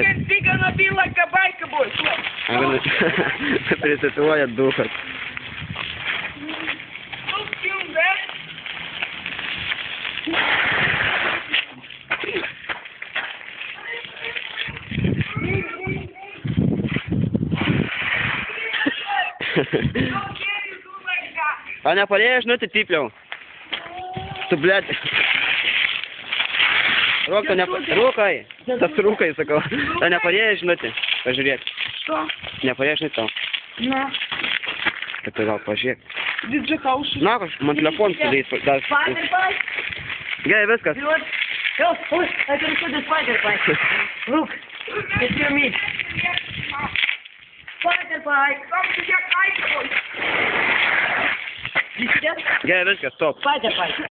čia. Prisituoja dukas. А не порежешь, ну ты типлял. Ты, блядь. Рукой, да с рукой, сука. А не порежешь, ну ты, пожрет. Что? Не порежешь, не то. На. Ты сказал, пожрет. Диджей Хауши. На, мой телефон сидит. Spider-Bite. Я высказ. What? Yo, push. I can see the Spider-Bite. Look. It's your meat. Spider-Bite. Я высказ, стоп. Spider-Bite.